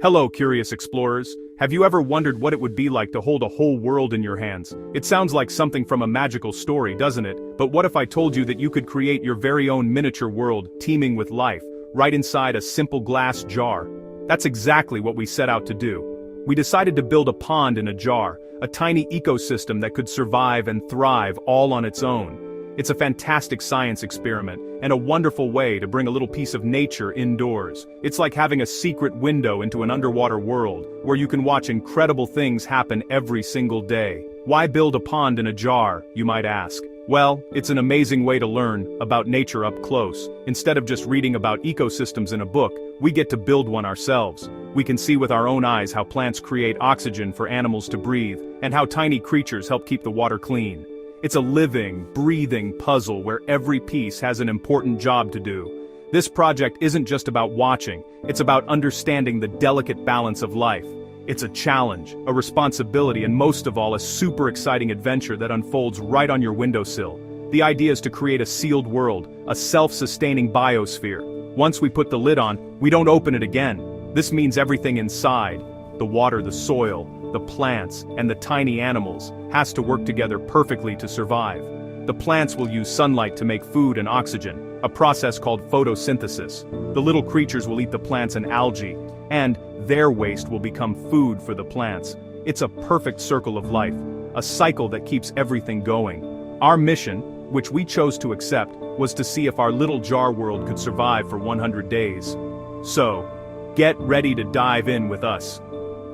Hello, curious explorers. Have you ever wondered what it would be like to hold a whole world in your hands? It sounds like something from a magical story, doesn't it? But what if I told you that you could create your very own miniature world, teeming with life, right inside a simple glass jar? That's exactly what we set out to do. We decided to build a pond in a jar, a tiny ecosystem that could survive and thrive all on its own. It's a fantastic science experiment, and a wonderful way to bring a little piece of nature indoors. It's like having a secret window into an underwater world, where you can watch incredible things happen every single day. Why build a pond in a jar, you might ask? Well, it's an amazing way to learn about nature up close. Instead of just reading about ecosystems in a book, we get to build one ourselves. We can see with our own eyes how plants create oxygen for animals to breathe, and how tiny creatures help keep the water clean. It's a living, breathing puzzle where every piece has an important job to do. This project isn't just about watching, it's about understanding the delicate balance of life. It's a challenge, a responsibility, and most of all, a super exciting adventure that unfolds right on your windowsill. The idea is to create a sealed world, a self-sustaining biosphere. Once we put the lid on, we don't open it again. This means everything inside, the water, the soil, the plants, and the tiny animals, has to work together perfectly to survive. The plants will use sunlight to make food and oxygen, a process called photosynthesis. The little creatures will eat the plants and algae, and their waste will become food for the plants. It's a perfect circle of life, a cycle that keeps everything going. Our mission, which we chose to accept, was to see if our little jar world could survive for 100 days. So, get ready to dive in with us.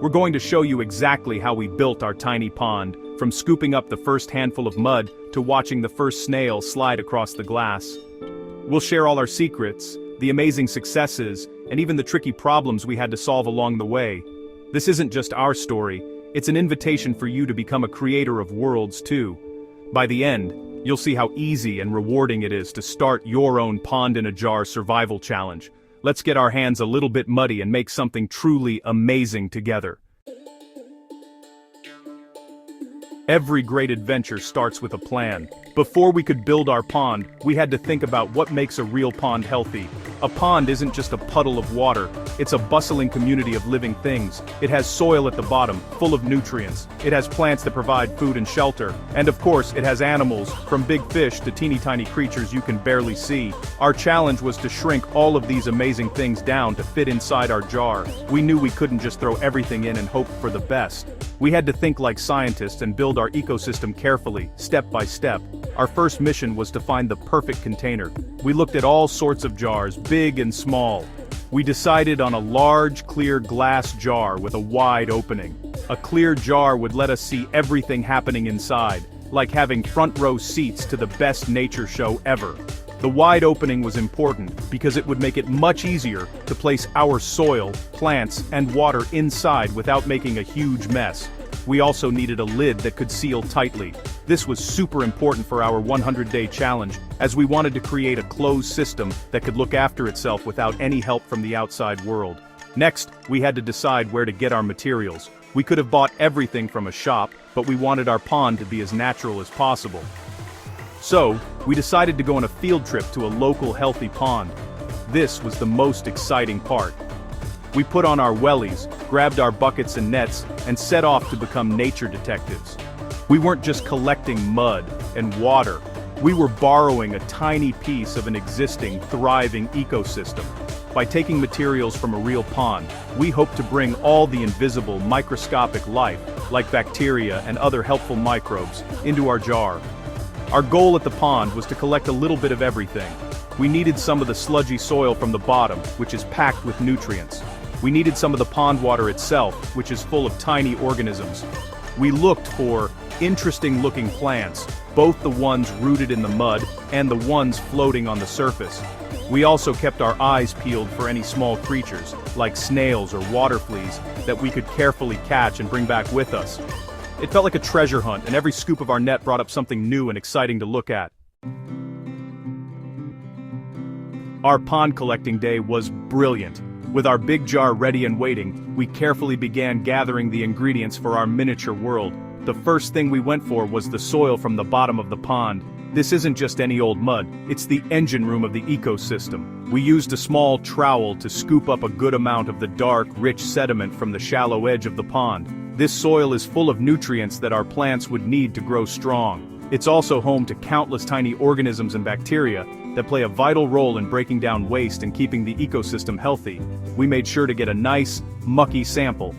We're going to show you exactly how we built our tiny pond, from scooping up the first handful of mud to watching the first snail slide across the glass. We'll share all our secrets, the amazing successes, and even the tricky problems we had to solve along the way. This isn't just our story, it's an invitation for you to become a creator of worlds too. By the end, you'll see how easy and rewarding it is to start your own pond in a jar survival challenge. Let's get our hands a little bit muddy and make something truly amazing together. Every great adventure starts with a plan. Before we could build our pond, we had to think about what makes a real pond healthy. A pond isn't just a puddle of water, it's a bustling community of living things. It has soil at the bottom, full of nutrients. It has plants that provide food and shelter. And of course, it has animals, from big fish to teeny tiny creatures you can barely see. Our challenge was to shrink all of these amazing things down to fit inside our jar. We knew we couldn't just throw everything in and hope for the best. We had to think like scientists and build our ecosystem carefully, step by step. Our first mission was to find the perfect container. We looked at all sorts of jars, big and small. We decided on a large, clear glass jar with a wide opening. A clear jar would let us see everything happening inside, like having front row seats to the best nature show ever. The wide opening was important because it would make it much easier to place our soil, plants, and water inside without making a huge mess. We also needed a lid that could seal tightly. This was super important for our 100-day challenge, as we wanted to create a closed system that could look after itself without any help from the outside world. Next, we had to decide where to get our materials. We could have bought everything from a shop, but we wanted our pond to be as natural as possible. So, we decided to go on a field trip to a local healthy pond. This was the most exciting part. We put on our wellies, grabbed our buckets and nets, and set off to become nature detectives. We weren't just collecting mud and water. We were borrowing a tiny piece of an existing, thriving ecosystem. By taking materials from a real pond, we hope to bring all the invisible, microscopic life, like bacteria and other helpful microbes, into our jar. Our goal at the pond was to collect a little bit of everything. We needed some of the sludgy soil from the bottom, which is packed with nutrients. We needed some of the pond water itself, which is full of tiny organisms. We looked for interesting-looking plants, both the ones rooted in the mud and the ones floating on the surface. We also kept our eyes peeled for any small creatures, like snails or water fleas, that we could carefully catch and bring back with us. It felt like a treasure hunt, and every scoop of our net brought up something new and exciting to look at. Our pond collecting day was brilliant. With our big jar ready and waiting, we carefully began gathering the ingredients for our miniature world. The first thing we went for was the soil from the bottom of the pond. This isn't just any old mud, it's the engine room of the ecosystem. We used a small trowel to scoop up a good amount of the dark, rich sediment from the shallow edge of the pond. This soil is full of nutrients that our plants would need to grow strong. It's also home to countless tiny organisms and bacteria that play a vital role in breaking down waste and keeping the ecosystem healthy. We made sure to get a nice, mucky sample.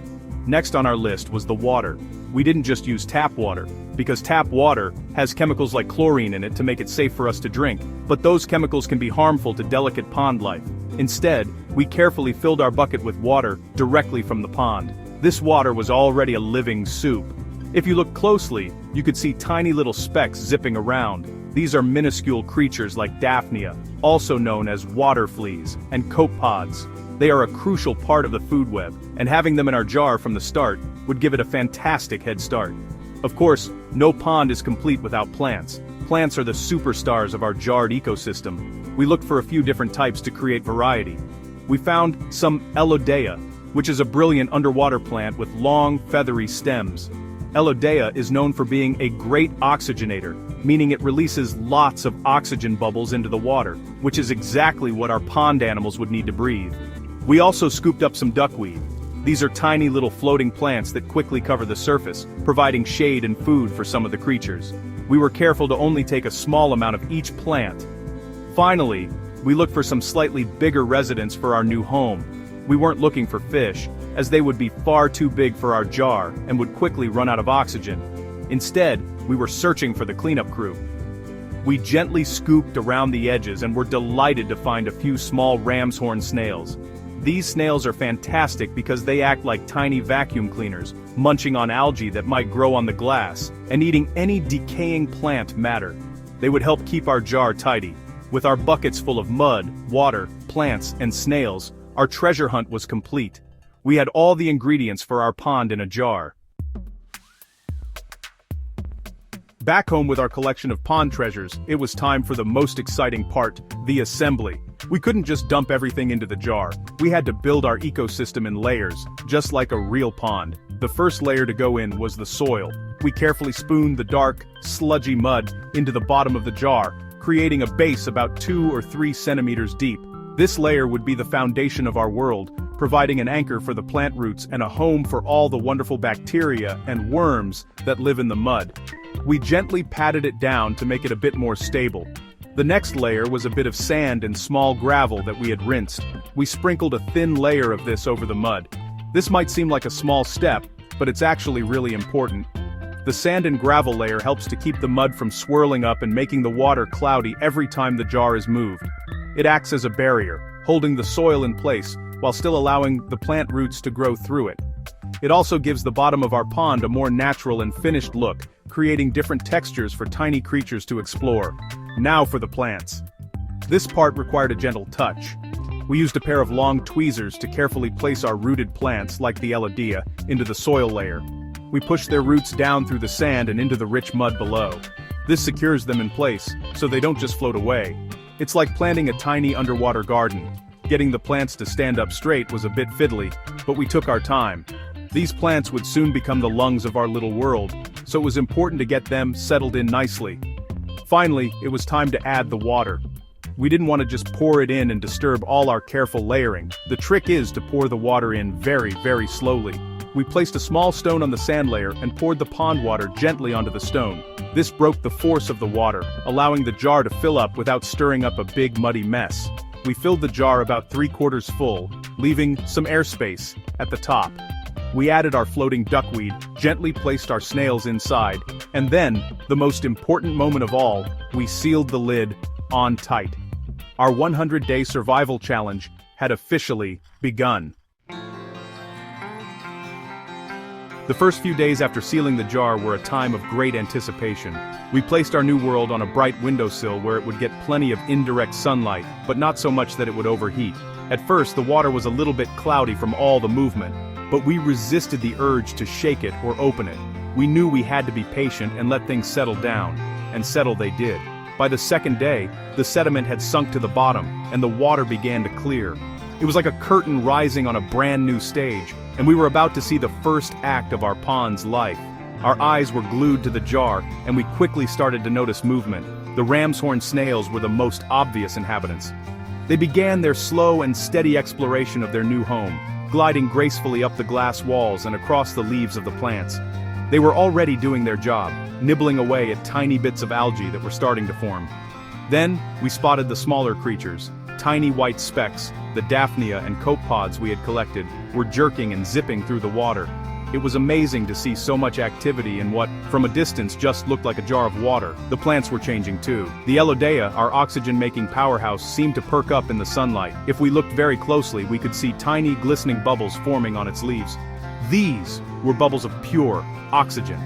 Next on our list was the water. We didn't just use tap water, because tap water has chemicals like chlorine in it to make it safe for us to drink, but those chemicals can be harmful to delicate pond life. Instead, we carefully filled our bucket with water directly from the pond. This water was already a living soup. If you look closely, you could see tiny little specks zipping around. These are minuscule creatures like Daphnia, also known as water fleas, and copepods. They are a crucial part of the food web, and having them in our jar from the start would give it a fantastic head start. Of course, no pond is complete without plants. Plants are the superstars of our jarred ecosystem. We looked for a few different types to create variety. We found some Elodea, which is a brilliant underwater plant with long, feathery stems. Elodea is known for being a great oxygenator, meaning it releases lots of oxygen bubbles into the water, which is exactly what our pond animals would need to breathe. We also scooped up some duckweed. These are tiny little floating plants that quickly cover the surface, providing shade and food for some of the creatures. We were careful to only take a small amount of each plant. Finally, we looked for some slightly bigger residents for our new home. We weren't looking for fish, as they would be far too big for our jar and would quickly run out of oxygen. Instead, we were searching for the cleanup crew. We gently scooped around the edges and were delighted to find a few small ram's horn snails. These snails are fantastic because they act like tiny vacuum cleaners, munching on algae that might grow on the glass, and eating any decaying plant matter. They would help keep our jar tidy. With our buckets full of mud, water, plants, and snails, our treasure hunt was complete. We had all the ingredients for our pond in a jar. Back home with our collection of pond treasures, it was time for the most exciting part, the assembly. We couldn't just dump everything into the jar. We had to build our ecosystem in layers, just like a real pond. The first layer to go in was the soil. We carefully spooned the dark, sludgy mud into the bottom of the jar, creating a base about 2 or 3 centimeters deep. This layer would be the foundation of our world, providing an anchor for the plant roots and a home for all the wonderful bacteria and worms that live in the mud. We gently patted it down to make it a bit more stable. The next layer was a bit of sand and small gravel that we had rinsed. We sprinkled a thin layer of this over the mud. This might seem like a small step, but it's actually really important. The sand and gravel layer helps to keep the mud from swirling up and making the water cloudy every time the jar is moved. It acts as a barrier, holding the soil in place, while still allowing the plant roots to grow through it. It also gives the bottom of our pond a more natural and finished look, creating different textures for tiny creatures to explore. Now for the plants. This part required a gentle touch. We used a pair of long tweezers to carefully place our rooted plants, like the Elodea, into the soil layer. We pushed their roots down through the sand and into the rich mud below. This secures them in place, so they don't just float away. It's like planting a tiny underwater garden. Getting the plants to stand up straight was a bit fiddly, but we took our time. These plants would soon become the lungs of our little world, so it was important to get them settled in nicely. Finally, it was time to add the water. We didn't want to just pour it in and disturb all our careful layering. The trick is to pour the water in very, very slowly. We placed a small stone on the sand layer and poured the pond water gently onto the stone. This broke the force of the water, allowing the jar to fill up without stirring up a big muddy mess. We filled the jar about 3/4 full, leaving some airspace at the top. We added our floating duckweed, gently placed our snails inside, and then, the most important moment of all, we sealed the lid on tight. Our 100-day survival challenge had officially begun. The first few days after sealing the jar were a time of great anticipation. We placed our new world on a bright windowsill where it would get plenty of indirect sunlight, but not so much that it would overheat. At first, the water was a little bit cloudy from all the movement, but we resisted the urge to shake it or open it. We knew we had to be patient and let things settle down, and settle they did. By the second day, the sediment had sunk to the bottom, and the water began to clear. It was like a curtain rising on a brand new stage, and we were about to see the first act of our pond's life. Our eyes were glued to the jar, and we quickly started to notice movement. The ram's horn snails were the most obvious inhabitants. They began their slow and steady exploration of their new home, gliding gracefully up the glass walls and across the leaves of the plants. They were already doing their job, nibbling away at tiny bits of algae that were starting to form. Then, we spotted the smaller creatures. Tiny white specks, the daphnia and copepods we had collected, were jerking and zipping through the water. It was amazing to see so much activity in what, from a distance, just looked like a jar of water. The plants were changing too. The Elodea, our oxygen-making powerhouse, seemed to perk up in the sunlight. If we looked very closely, we could see tiny glistening bubbles forming on its leaves. These were bubbles of pure oxygen.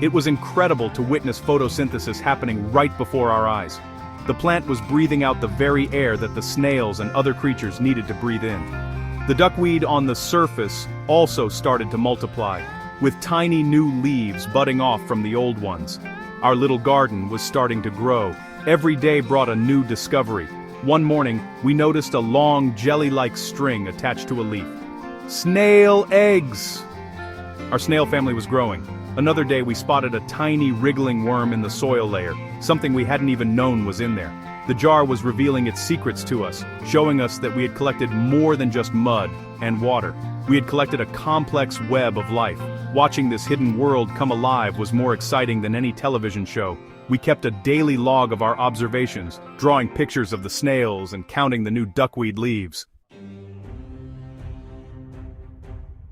It was incredible to witness photosynthesis happening right before our eyes. The plant was breathing out the very air that the snails and other creatures needed to breathe in. The duckweed on the surface also started to multiply, with tiny new leaves budding off from the old ones. Our little garden was starting to grow. Every day brought a new discovery. One morning, we noticed a long jelly-like string attached to a leaf. Snail eggs! Our snail family was growing. Another day we spotted a tiny wriggling worm in the soil layer, something we hadn't even known was in there. The jar was revealing its secrets to us, showing us that we had collected more than just mud and water. We had collected a complex web of life. Watching this hidden world come alive was more exciting than any television show. We kept a daily log of our observations, drawing pictures of the snails and counting the new duckweed leaves.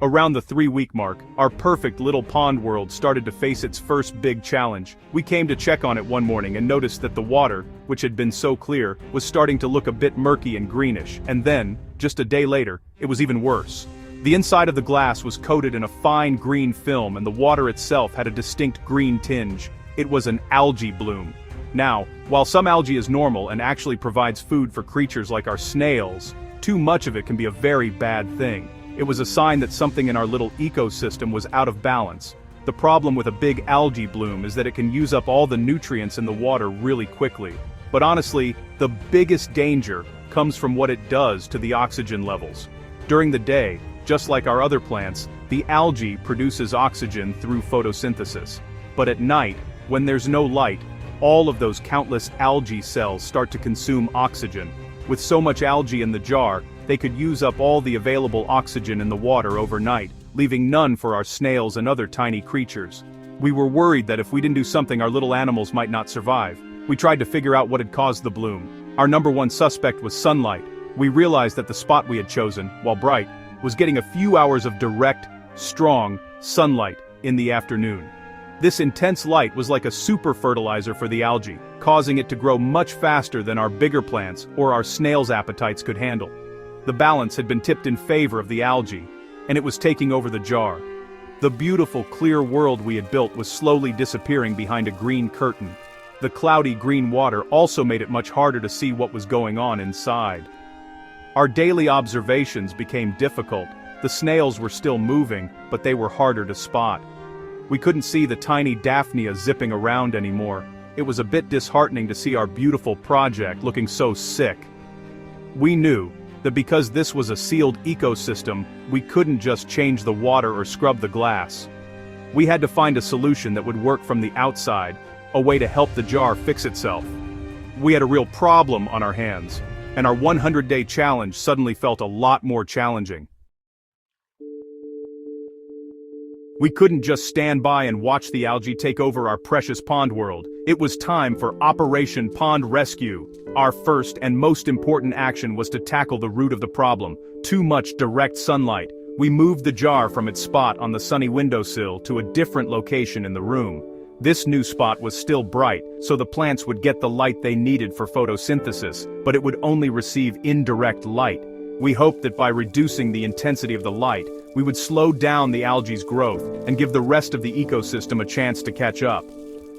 Around the 3-week mark, our perfect little pond world started to face its first big challenge. We came to check on it one morning and noticed that the water, which had been so clear, was starting to look a bit murky and greenish, and then, just a day later, it was even worse. The inside of the glass was coated in a fine green film and the water itself had a distinct green tinge. It was an algae bloom. Now, while some algae is normal and actually provides food for creatures like our snails, too much of it can be a very bad thing. It was a sign that something in our little ecosystem was out of balance. The problem with a big algae bloom is that it can use up all the nutrients in the water really quickly. But honestly, the biggest danger comes from what it does to the oxygen levels. During the day, just like our other plants, the algae produces oxygen through photosynthesis. But at night, when there's no light, all of those countless algae cells start to consume oxygen. With so much algae in the jar, they could use up all the available oxygen in the water overnight, leaving none for our snails and other tiny creatures. We were worried that if we didn't do something, our little animals might not survive. We tried to figure out what had caused the bloom. Our number one suspect was sunlight. We realized that the spot we had chosen, while bright, was getting a few hours of direct, strong sunlight in the afternoon. This intense light was like a super fertilizer for the algae, causing it to grow much faster than our bigger plants or our snails' appetites could handle. The balance had been tipped in favor of the algae, and it was taking over the jar. The beautiful, clear world we had built was slowly disappearing behind a green curtain. The cloudy green water also made it much harder to see what was going on inside. Our daily observations became difficult. The snails were still moving, but they were harder to spot. We couldn't see the tiny daphnia zipping around anymore. It was a bit disheartening to see our beautiful project looking so sick. We knew that because this was a sealed ecosystem, we couldn't just change the water or scrub the glass. We had to find a solution that would work from the outside, a way to help the jar fix itself. We had a real problem on our hands, and our 100-day challenge suddenly felt a lot more challenging. We couldn't just stand by and watch the algae take over our precious pond world. It was time for Operation Pond Rescue. Our first and most important action was to tackle the root of the problem: too much direct sunlight. We moved the jar from its spot on the sunny windowsill to a different location in the room. This new spot was still bright, so the plants would get the light they needed for photosynthesis, but it would only receive indirect light. We hoped that by reducing the intensity of the light, we would slow down the algae's growth and give the rest of the ecosystem a chance to catch up.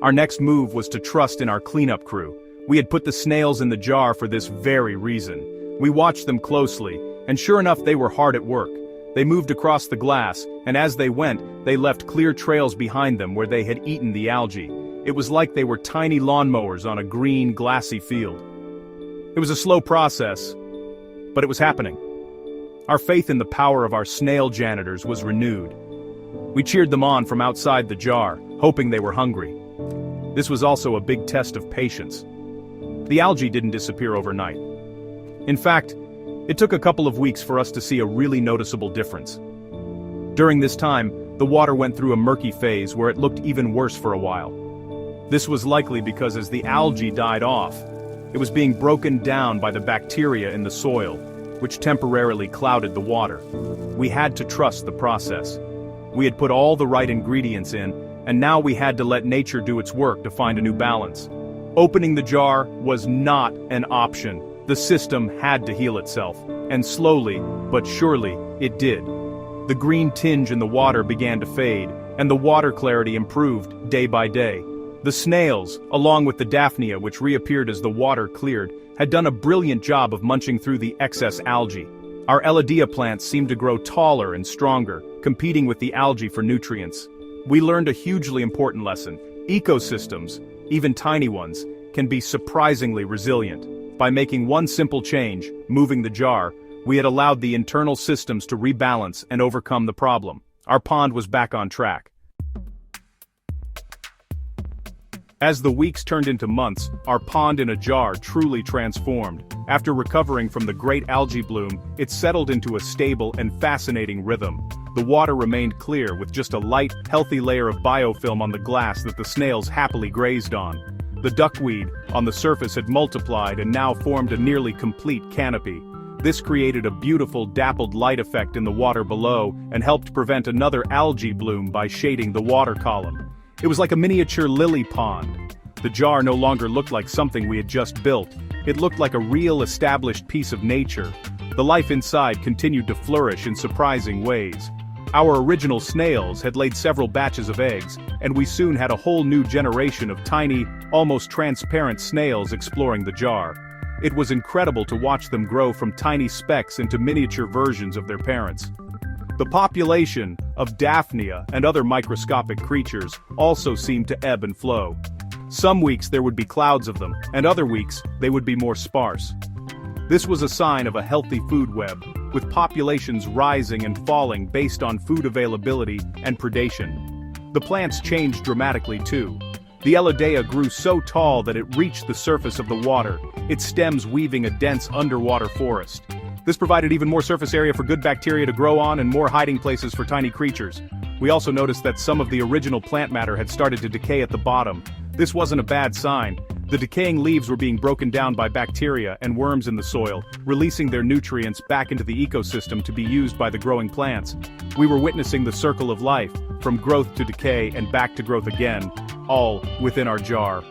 Our next move was to trust in our cleanup crew. We had put the snails in the jar for this very reason. We watched them closely, and sure enough, they were hard at work. They moved across the glass, and as they went, they left clear trails behind them where they had eaten the algae. It was like they were tiny lawnmowers on a green, glassy field. It was a slow process, but it was happening. Our faith in the power of our snail janitors was renewed. We cheered them on from outside the jar, hoping they were hungry. This was also a big test of patience. The algae didn't disappear overnight. In fact, it took a couple of weeks for us to see a really noticeable difference. During this time, the water went through a murky phase where it looked even worse for a while. This was likely because as the algae died off, it was being broken down by the bacteria in the soil, which temporarily clouded the water. We had to trust the process. We had put all the right ingredients in, and now we had to let nature do its work to find a new balance. Opening the jar was not an option. The system had to heal itself, and slowly, but surely, it did. The green tinge in the water began to fade, and the water clarity improved day by day. The snails, along with the Daphnia which reappeared as the water cleared, had done a brilliant job of munching through the excess algae. Our Elodea plants seemed to grow taller and stronger, competing with the algae for nutrients. We learned a hugely important lesson. Ecosystems, even tiny ones, can be surprisingly resilient. By making one simple change, moving the jar, we had allowed the internal systems to rebalance and overcome the problem. Our pond was back on track. As the weeks turned into months, our pond in a jar truly transformed. After recovering from the great algae bloom, it settled into a stable and fascinating rhythm. The water remained clear with just a light, healthy layer of biofilm on the glass that the snails happily grazed on. The duckweed on the surface had multiplied and now formed a nearly complete canopy. This created a beautiful dappled light effect in the water below and helped prevent another algae bloom by shading the water column. It was like a miniature lily pond. The jar no longer looked like something we had just built. It looked like a real established piece of nature. The life inside continued to flourish in surprising ways. Our original snails had laid several batches of eggs, and we soon had a whole new generation of tiny, almost transparent snails exploring the jar. It was incredible to watch them grow from tiny specks into miniature versions of their parents. The population of Daphnia and other microscopic creatures also seemed to ebb and flow. Some weeks there would be clouds of them, and other weeks they would be more sparse. This was a sign of a healthy food web, with populations rising and falling based on food availability and predation. The plants changed dramatically too. The Elodea grew so tall that it reached the surface of the water, its stems weaving a dense underwater forest. This provided even more surface area for good bacteria to grow on and more hiding places for tiny creatures. We also noticed that some of the original plant matter had started to decay at the bottom. This wasn't a bad sign. The decaying leaves were being broken down by bacteria and worms in the soil, releasing their nutrients back into the ecosystem to be used by the growing plants. We were witnessing the circle of life, from growth to decay and back to growth again, all within our jar.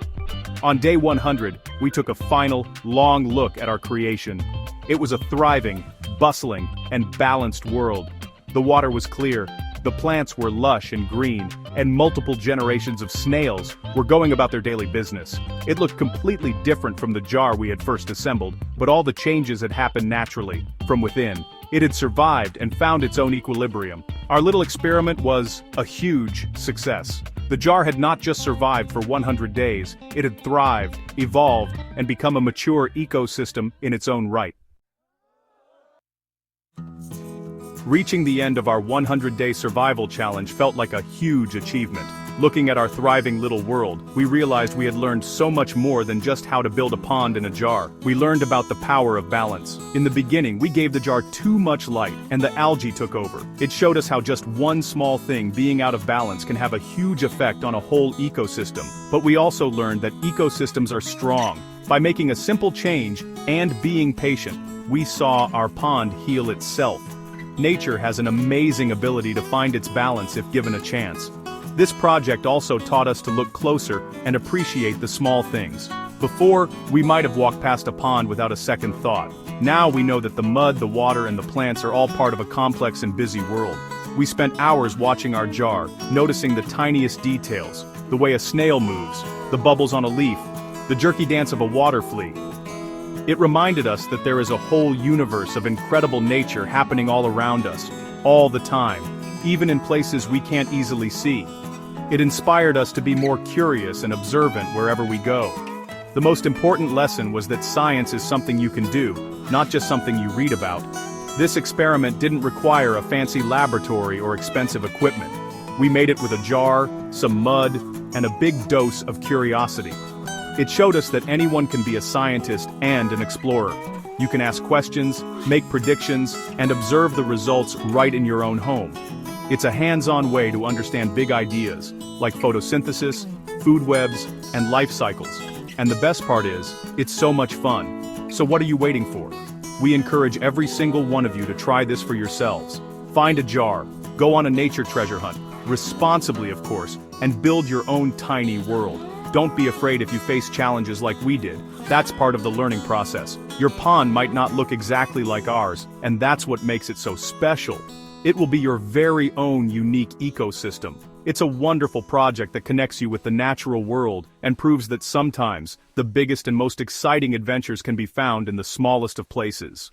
On day 100, we took a final, long look at our creation. It was a thriving, bustling, and balanced world. The water was clear, the plants were lush and green, and multiple generations of snails were going about their daily business. It looked completely different from the jar we had first assembled, but all the changes had happened naturally, from within. It had survived and found its own equilibrium. Our little experiment was a huge success. The jar had not just survived for 100 days, it had thrived, evolved, and become a mature ecosystem in its own right. Reaching the end of our 100-day survival challenge felt like a huge achievement. Looking at our thriving little world, we realized we had learned so much more than just how to build a pond in a jar. We learned about the power of balance. In the beginning, we gave the jar too much light, and the algae took over. It showed us how just one small thing being out of balance can have a huge effect on a whole ecosystem. But we also learned that ecosystems are strong. By making a simple change and being patient, we saw our pond heal itself. Nature has an amazing ability to find its balance if given a chance. This project also taught us to look closer and appreciate the small things. Before, we might have walked past a pond without a second thought. Now we know that the mud, the water, and the plants are all part of a complex and busy world. We spent hours watching our jar, noticing the tiniest details, the way a snail moves, the bubbles on a leaf, the jerky dance of a water flea. It reminded us that there is a whole universe of incredible nature happening all around us, all the time, even in places we can't easily see. It inspired us to be more curious and observant wherever we go. The most important lesson was that science is something you can do, not just something you read about. This experiment didn't require a fancy laboratory or expensive equipment. We made it with a jar, some mud, and a big dose of curiosity. It showed us that anyone can be a scientist and an explorer. You can ask questions, make predictions, and observe the results right in your own home. It's a hands-on way to understand big ideas, like photosynthesis, food webs, and life cycles. And the best part is, it's so much fun. So what are you waiting for? We encourage every single one of you to try this for yourselves. Find a jar, go on a nature treasure hunt, responsibly of course, and build your own tiny world. Don't be afraid if you face challenges like we did. That's part of the learning process. Your pond might not look exactly like ours, and that's what makes it so special. It will be your very own unique ecosystem. It's a wonderful project that connects you with the natural world and proves that sometimes the biggest and most exciting adventures can be found in the smallest of places.